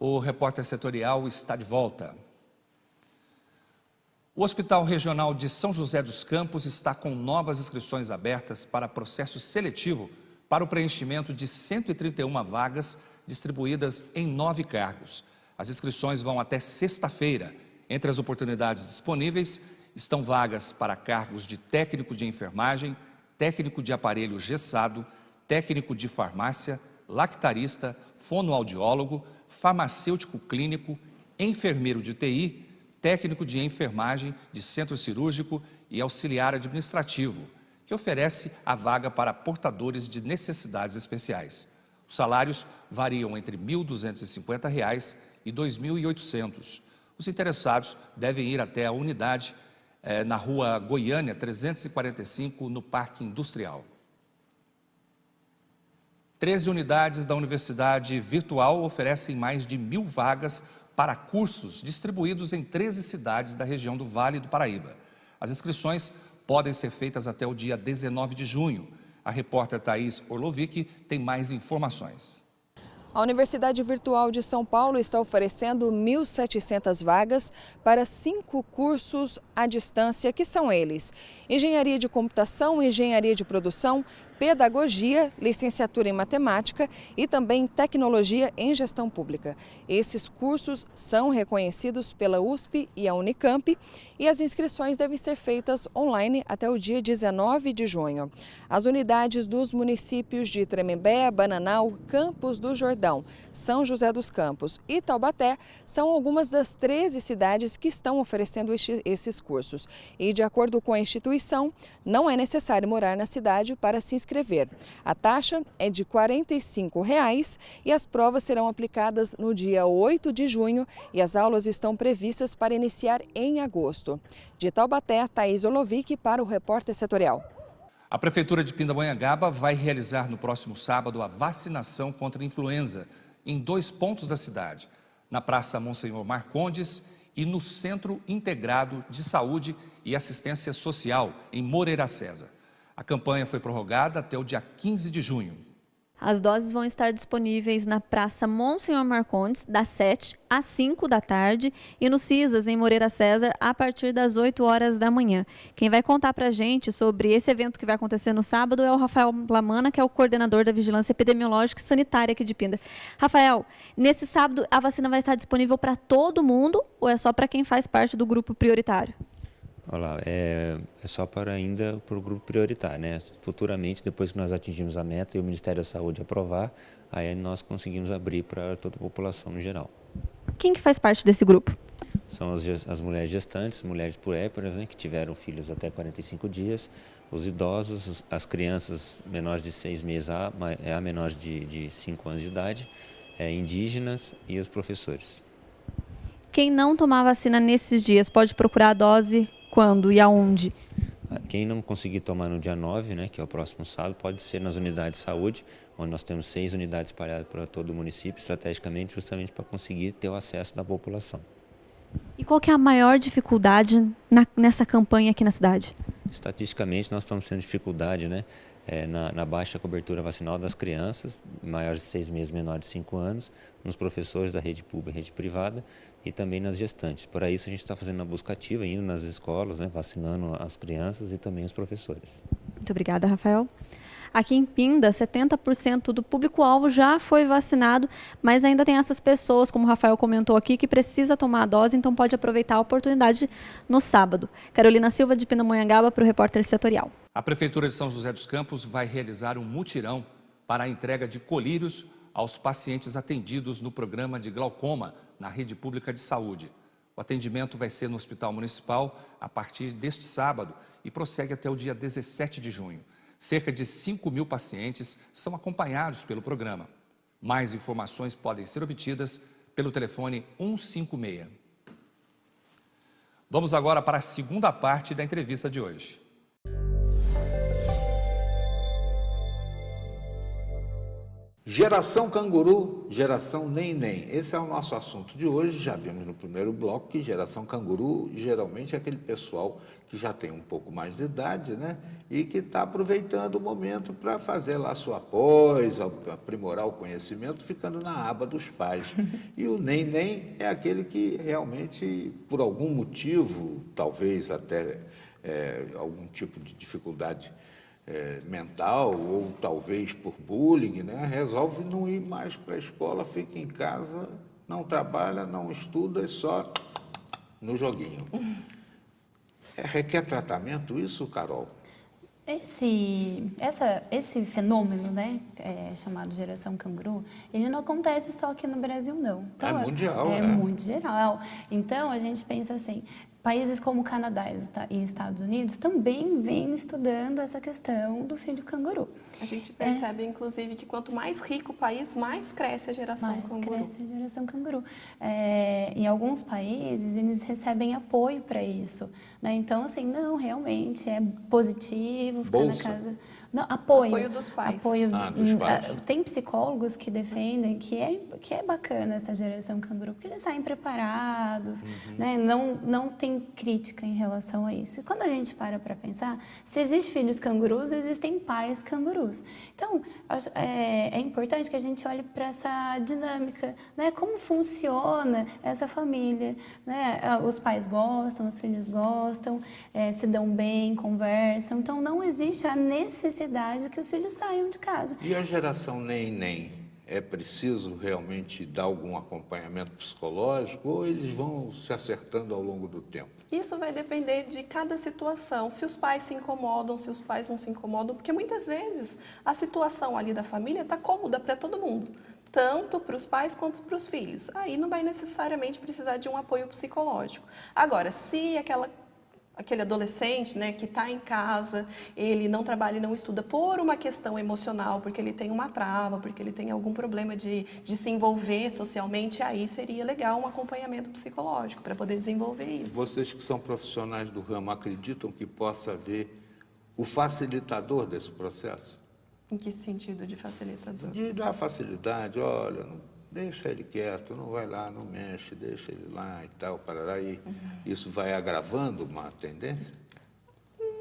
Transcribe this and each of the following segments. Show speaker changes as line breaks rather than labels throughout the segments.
O repórter setorial está de volta. O Hospital Regional de São José dos Campos está com novas inscrições abertas para processo seletivo para o preenchimento de 131 vagas distribuídas em 9 cargos. As inscrições vão até sexta-feira. Entre as oportunidades disponíveis estão vagas para cargos de técnico de enfermagem, técnico de aparelho gessado, técnico de farmácia, lactarista, fonoaudiólogo, farmacêutico clínico, enfermeiro de TI, técnico de enfermagem de centro cirúrgico e auxiliar administrativo, que oferece a vaga para portadores de necessidades especiais. Os salários variam entre R$ 1.250 e R$ 2.800. Os interessados devem ir até a unidade na Rua Goiânia 345, no Parque Industrial. 13 unidades da Universidade Virtual oferecem mais de 1.000 vagas para cursos distribuídos em 13 cidades da região do Vale do Paraíba. As inscrições podem ser feitas até o dia 19 de junho. A repórter Thaís Orlovic tem mais informações.
A Universidade Virtual de São Paulo está oferecendo 1.700 vagas para 5 cursos à distância, que são eles: Engenharia de Computação, Engenharia de Produção, Pedagogia, Licenciatura em Matemática e também Tecnologia em Gestão Pública. Esses cursos são reconhecidos pela USP e a Unicamp e as inscrições devem ser feitas online até o dia 19 de junho. As unidades dos municípios de Tremembé, Bananal, Campos do Jordão, São José dos Campos e Taubaté são algumas das 13 cidades que estão oferecendo esses cursos. E, de acordo com a instituição, não é necessário morar na cidade para se inscrever. A taxa é de R$ 45 e as provas serão aplicadas no dia 8 de junho e as aulas estão previstas para iniciar em agosto. De Taubaté, Thaís Orlovic para o Repórter Setorial.
A Prefeitura de Pindamonhangaba vai realizar no próximo sábado a vacinação contra a influenza em 2 pontos da cidade, na Praça Monsenhor Marcondes e no Centro Integrado de Saúde e Assistência Social, em Moreira César. A campanha foi prorrogada até o dia 15 de junho.
As doses vão estar disponíveis na Praça Monsenhor Marcondes, das 7 às 5 da tarde, e no CISAS, em Moreira César, a partir das 8 horas da manhã. Quem vai contar para a gente sobre esse evento que vai acontecer no sábado é o Rafael Lamana, que é o coordenador da Vigilância Epidemiológica e Sanitária aqui de Pinda. Rafael, nesse sábado a vacina vai estar disponível para todo mundo ou é só para quem faz parte do grupo prioritário?
Olá, é só para ainda para o grupo prioritário, né? Futuramente, depois que nós atingimos a meta e o Ministério da Saúde aprovar, aí nós conseguimos abrir para toda a população no geral.
Quem que faz parte desse grupo?
São as mulheres gestantes, mulheres puérperas, né, que tiveram filhos até 45 dias, os idosos, as crianças menores de 6 meses a menores de 5 anos de idade, indígenas e os professores.
Quem não tomar vacina nesses dias pode procurar a dose quando e aonde?
Quem não conseguir tomar no dia 9, né, que é o próximo sábado, pode ser nas unidades de saúde, onde nós temos 6 unidades espalhadas para todo o município, estrategicamente, justamente para conseguir ter o acesso da população.
E qual que é a maior dificuldade nessa campanha aqui na cidade?
Estatisticamente, nós estamos tendo dificuldade, né, na baixa cobertura vacinal das crianças, maiores de 6 meses, menores de 5 anos, nos professores da rede pública e rede privada e também nas gestantes. Por isso, a gente está fazendo uma busca ativa, indo nas escolas, né, vacinando as crianças e também os professores.
Muito obrigada, Rafael. Aqui em Pinda, 70% do público-alvo já foi vacinado, mas ainda tem essas pessoas, como o Rafael comentou aqui, que precisa tomar a dose, então pode aproveitar a oportunidade no sábado. Carolina Silva, de Pindamonhangaba, para o Repórter Setorial.
A Prefeitura de São José dos Campos vai realizar um mutirão para a entrega de colírios aos pacientes atendidos no programa de glaucoma na rede pública de saúde. O atendimento vai ser no Hospital Municipal a partir deste sábado e prossegue até o dia 17 de junho. Cerca de 5.000 pacientes são acompanhados pelo programa. Mais informações podem ser obtidas pelo telefone 156. Vamos agora para a segunda parte da entrevista de hoje.
Geração canguru, geração nem. Esse é o nosso assunto de hoje. Já vimos no primeiro bloco que geração canguru geralmente é aquele pessoal que já tem um pouco mais de idade, né? E que está aproveitando o momento para fazer lá sua pós, aprimorar o conhecimento, ficando na aba dos pais. E o nem é aquele que realmente, por algum motivo, talvez até algum tipo de dificuldade mental, ou talvez por bullying, né? Resolve não ir mais para a escola, fica em casa, não trabalha, não estuda, é só no joguinho. Requer tratamento isso, Carol?
Esse fenômeno, né, chamado geração canguru, ele não acontece só aqui no Brasil, não. Então,
é mundial,
é muito geral. Então, a gente pensa assim, países como Canadá e Estados Unidos também vêm estudando essa questão do filho canguru.
A gente percebe, inclusive, que quanto mais rico o país, mais cresce a geração canguru.
Cresce a geração canguru. Em alguns países, eles recebem apoio para isso, né? Então, assim, não, realmente é positivo ficar
Bolsa.
na casa. Não, apoio.
Apoio dos pais.
Apoio,
dos pais.
Tem psicólogos que defendem que é bacana essa geração canguru, porque eles saem preparados, né? Não tem crítica em relação a isso. E quando a gente para pensar, se existem filhos cangurus, existem pais cangurus. Então, é importante que a gente olhe para essa dinâmica, né? Como funciona essa família, né? Os pais gostam, os filhos gostam, se dão bem, conversam. Então, não existe a necessidade que os filhos saiam de casa.
E a geração nem? É preciso realmente dar algum acompanhamento psicológico ou eles vão se acertando ao longo do tempo?
Isso vai depender de cada situação, se os pais se incomodam, se os pais não se incomodam, porque muitas vezes a situação ali da família está cômoda para todo mundo, tanto para os pais quanto para os filhos. Aí não vai necessariamente precisar de um apoio psicológico. Agora, se aquele adolescente, né, que está em casa, ele não trabalha e não estuda por uma questão emocional, porque ele tem uma trava, porque ele tem algum problema de se envolver socialmente, aí seria legal um acompanhamento psicológico para poder desenvolver isso.
Vocês que são profissionais do ramo acreditam que possa haver o facilitador desse processo?
Em que sentido de facilitador?
De dar facilidade, olha, deixa ele quieto, não vai lá, não mexe, deixa ele lá e tal, parará, e isso vai agravando uma tendência?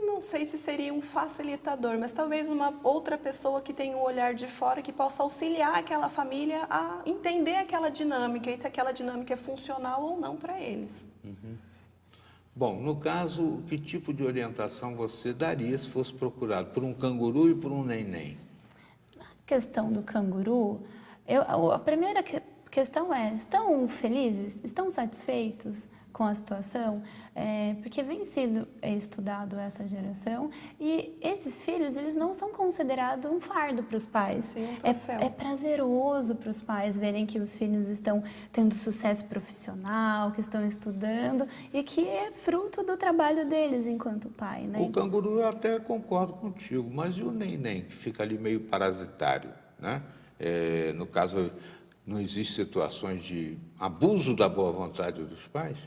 Não sei se seria um facilitador, mas talvez uma outra pessoa que tenha um olhar de fora que possa auxiliar aquela família a entender aquela dinâmica e se aquela dinâmica é funcional ou não para eles.
Bom, no caso, que tipo de orientação você daria se fosse procurado por um canguru e por um nem?
Na questão do canguru, a primeira questão é, estão felizes? Estão satisfeitos com a situação? Porque vem sendo estudado essa geração e esses filhos, eles não são considerados um fardo para os pais.
Sim, um troféu.
É prazeroso para os pais verem que os filhos estão tendo sucesso profissional, que estão estudando e que é fruto do trabalho deles enquanto pai, né?
O canguru eu até concordo contigo, mas e o nem, que fica ali meio parasitário, né? No caso, não existem situações de abuso da boa vontade dos pais?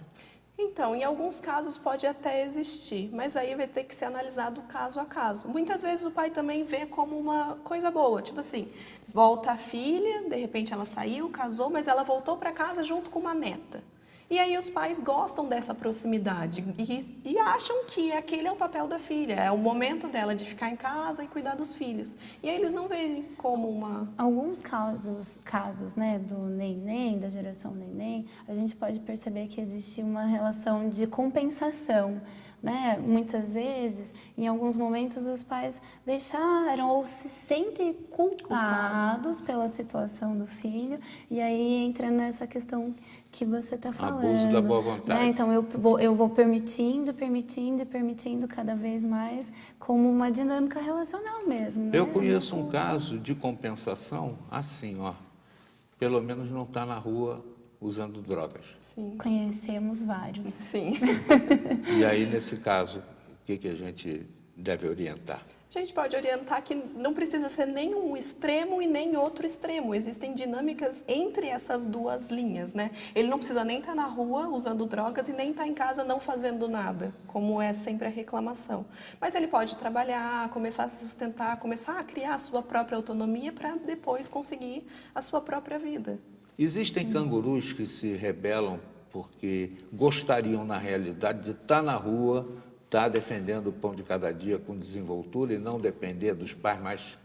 Então, em alguns casos pode até existir, mas aí vai ter que ser analisado caso a caso. Muitas vezes o pai também vê como uma coisa boa, tipo assim, volta a filha, de repente ela saiu, casou, mas ela voltou para casa junto com uma neta. E aí os pais gostam dessa proximidade e acham que aquele é o papel da filha, é o momento dela de ficar em casa e cuidar dos filhos. E aí eles não veem como uma...
Alguns casos, né, do neném, da geração neném, a gente pode perceber que existe uma relação de compensação, né? Muitas vezes, em alguns momentos, os pais deixaram ou se sentem culpados pela situação do filho e aí entra nessa questão que você está falando.
Abuso da boa vontade.
Né? Então, eu vou permitindo cada vez mais como uma dinâmica relacional mesmo. Né?
Eu conheço um caso de compensação assim, ó, pelo menos não está na rua usando drogas.
Sim.
Conhecemos vários.
Sim.
E aí, nesse caso, o que a gente deve orientar?
A gente pode orientar que não precisa ser nem um extremo e nem outro extremo. Existem dinâmicas entre essas duas linhas, né? Ele não precisa nem estar na rua usando drogas e nem estar em casa não fazendo nada, como é sempre a reclamação. Mas ele pode trabalhar, começar a se sustentar, começar a criar a sua própria autonomia para depois conseguir a sua própria vida.
Existem cangurus que se rebelam porque gostariam, na realidade, de estar na rua, estar defendendo o pão de cada dia com desenvoltura e não depender dos pais, mas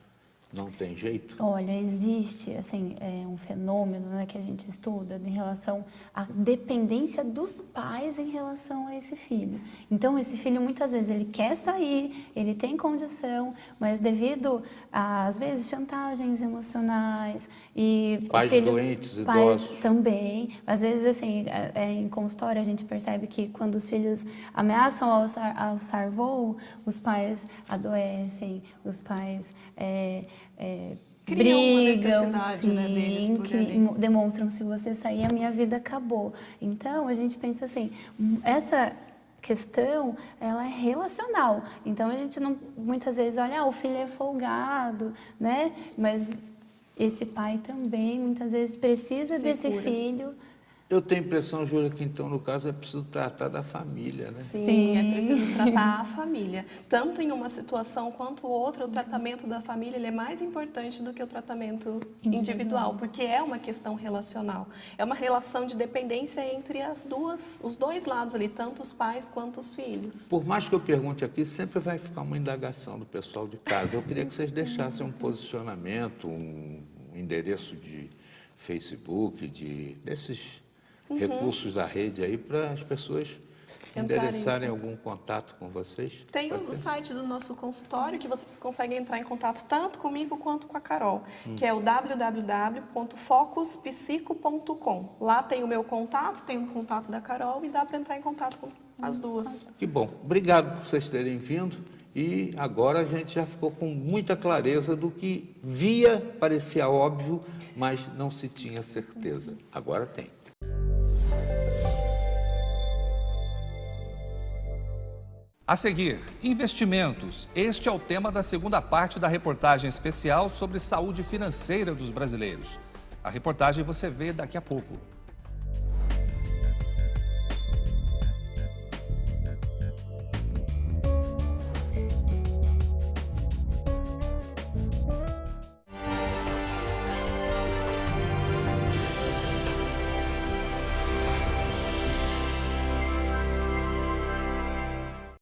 não tem jeito?
Olha, existe assim, um fenômeno, né, que a gente estuda em relação à dependência dos pais em relação a esse filho. Então, esse filho, muitas vezes, ele quer sair, ele tem condição, mas devido a, às vezes, chantagens emocionais e...
Pais doentes, idosos.
Pais também. Às vezes, assim, em consultório, a gente percebe que quando os filhos ameaçam alçar voo, os pais adoecem, os pais...
Criam uma
brigam,
necessidade,
sim,
né, deles por ali.
demonstram, se você sair, a minha vida acabou. Então, a gente pensa assim, essa questão, ela é relacional. Então, a gente não, muitas vezes, olha, o filho é folgado, né? Mas esse pai também, muitas vezes, precisa desse filho.
Eu tenho a impressão, Júlia, que então, no caso, é preciso tratar da família, né?
Sim, é preciso tratar a família. Tanto em uma situação quanto outra, o tratamento da família ele é mais importante do que o tratamento individual, porque é uma questão relacional. É uma relação de dependência entre os dois lados ali, tanto os pais quanto os filhos.
Por mais que eu pergunte aqui, sempre vai ficar uma indagação do pessoal de casa. Eu queria que vocês deixassem um posicionamento, um endereço de Facebook, desses recursos da rede aí para as pessoas endereçarem algum contato com vocês.
Tem o site do nosso consultório que vocês conseguem entrar em contato tanto comigo quanto com a Carol, que é o www.focuspsico.com. Lá tem o meu contato, tem o contato da Carol e dá para entrar em contato com as duas.
Que bom. Obrigado por vocês terem vindo. E agora a gente já ficou com muita clareza do que parecia óbvio, mas não se tinha certeza. Agora tem.
A seguir, investimentos. Este é o tema da segunda parte da reportagem especial sobre saúde financeira dos brasileiros. A reportagem você vê daqui a pouco.